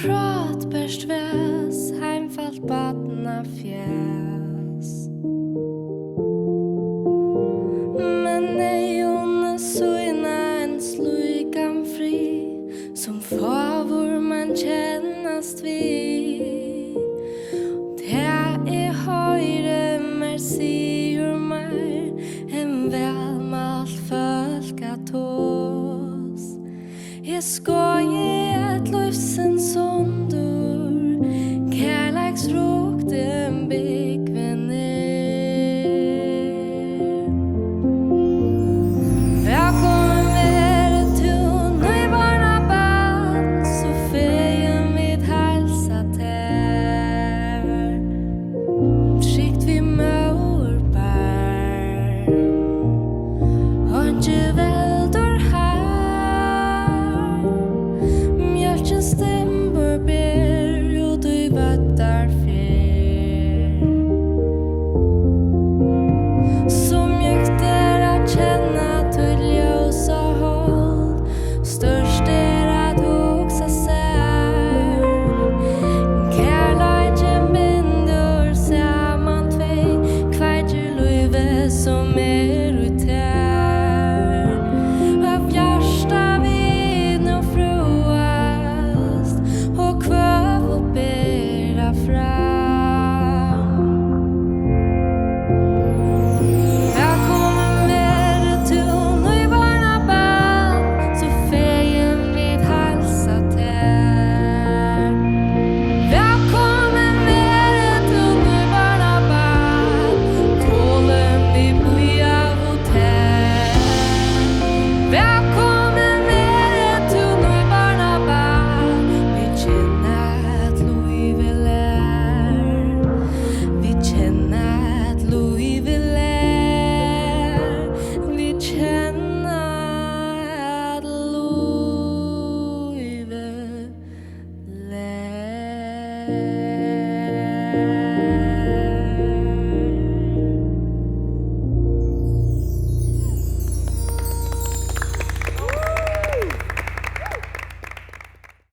prat best væs, heimfalt badna fjæs. Men nei unne søyna en sluikan fri, som favor man kjennast vi. Det høyre mer sier mer, en velmalt folketås. Jeg skal gi et livsens under, kærleiksrukt en byggvenner. Velkommen være til nøyvarna bad, så feien vid halsa tær. Trygt vi mørbar, og ikke veldur her. Mjölken stämmer ber, och du vattar fer. Så mjukt att känna till ljusa håll, störst att huxa sär. Kärleken binder samman tvei, kvartjer löjve som utär. Av hjärsta vid nu froast, och kvav och bära fram. Välkommen være til nøyvarna bad, så feien vid halsa tær. Velkommen være til nøyvarna bad, tålen vi bli av hotell.